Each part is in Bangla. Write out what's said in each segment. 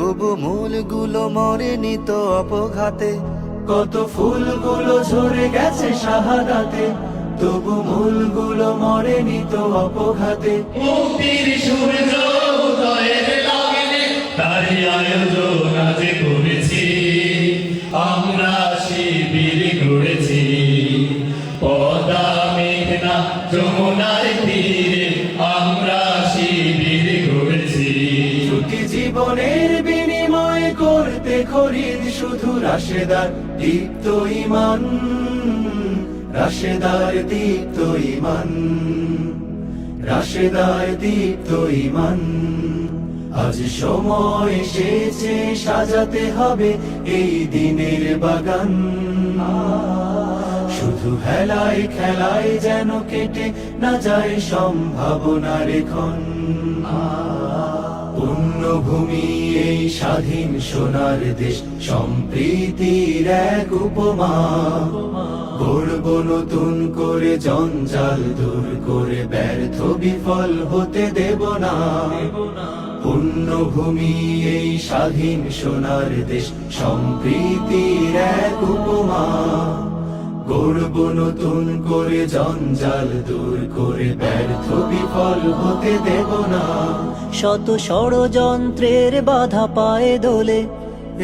তবু মূলগুলো মরেনি তো অপঘাতে। কত ফুলগুলো ঝরে গেছে শাহাদাতে, তবু মূলগুলো মরেনি তো অপঘাতে। মুক্তির সূর্য উদয়ের লগ্নে তারই আয়োজন আজ করেছি, আমরা শিবির গড়েছি। পদ্মা মেঘনা যমুনার তীরে আমরা শিবির গড়েছি। ছুটি জীবনের বিনিময় করতে খরিদ শুধু রাশেদার দীপ্ত ঈমান, রাশেদার দীপ্ত ঈমান, রাশেদার দীপ্ত ঈমান। আজ সময় এসেছে সাজাতে হবে এই দিনের বাগান। শুধু হেলায় খেলায় যেন কেটে না যায় সম্ভাবনার ক্ষণ। পুণ্যভূমি এই স্বাধীন সোনার দেশ, সম্প্রীতির এক উপমা। গড়ব নতুন করে জঞ্জাল দূর করে, ব্যর্থ বিফল হতে দেব না। পুণ্যভূমি এই স্বাধীন সোনার দেশ, সম্প্রীতির এক উপমা। গড়ব নতুন করে জঞ্জাল দূর করে, ব্যর্থ বিফল হতে দেব না। শত ষড়যন্ত্রের বাধা পায়ে দোলে,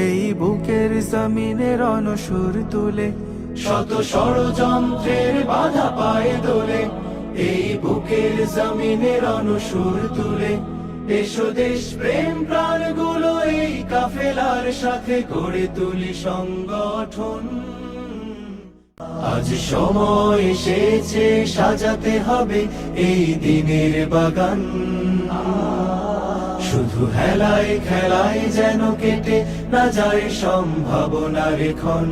এই বুকের জমিনের অনসুর তুলে। শত ষড়যন্ত্রের বাধা পায়ে দোলে, এই বুকের জমিনের অনসুর তুলে। এসো দেশ প্রেম প্রাণগুলো এই কাফেলার সাথে গড়ে তুলি সংগঠন। আজ সময় এসেছে সাজাতে হবে এই দিনের বাগান। শুধু হেলায় খেলায় যেন কেটে না যায় সম্ভাবনার ক্ষণ।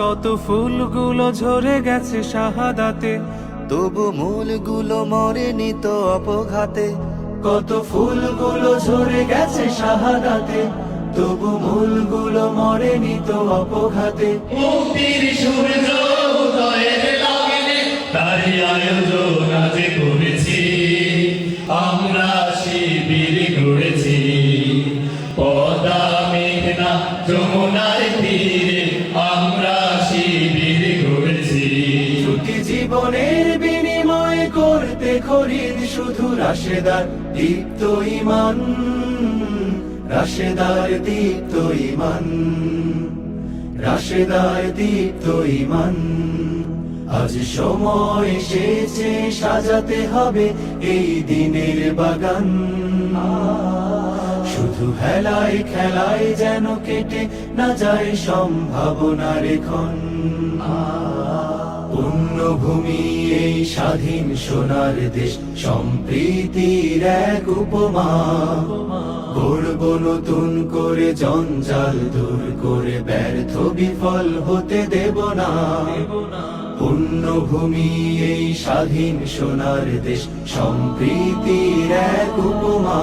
কত ফুলগুলো ঝরে গেছে শাহাদাতে, তবু মূলগুলো মরেনি তো অপঘাতে। কত ফুলগুলো ঝরে গেছে শাহাদাতে, তবু মূলগুলো মরেনি তো অপঘাতে। মুক্তির সূর্য উদয়ের লগ্নে তারই আয়োজন আজ করেছি, আমরা শিবির গড়েছি। পদ্মা মেঘনা যমুনার তীরে আমরা শিবির গড়েছি। ছুটি জীবনের বিনিময় করতে খরিদ শুধু রাশেদার দীপ্ত ঈমান, রাশেদার দীপ্ত ঈমান, রাশেদার দীপ্ত ঈমান। আজ সময় এসেছে সাজাতে হবে এই দিনের বাগান। শুধু হেলায় খেলায় যেন কেটে না যায় সম্ভাবনার ক্ষণ। পুণ্যভূমি এই স্বাধীন সোনার দেশ, সম্প্রীতির এক উপমা। গড়ব নতুন করে জঞ্জাল দূর করে, ব্যর্থ বিফল হতে দেব না। পুণ্যভূমি এই স্বাধীন সোনার দেশ, সম্প্রীতির এক উপমা।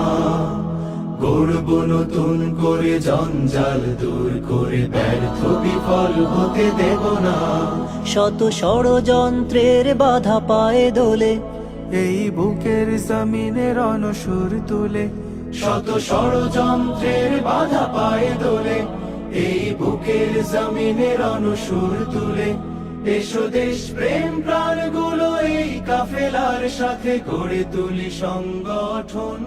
গড়ব নতুন করে জঞ্জাল দূর করে, ব্যর্থ বিফল হতে দেব না। শত ষড়যন্ত্রের বাধা পায়ে দোলে, এই বুকের জমিনের অনসুর তুলে। শত ষড়যন্ত্রের বাধা পায়ে দোলে, এই বুকের জমিনের অনসুর তুলে। এসো দেশ প্রেম প্রাণগুলো এই কাফেলার সাথে গড়ে তুলি সংগঠন।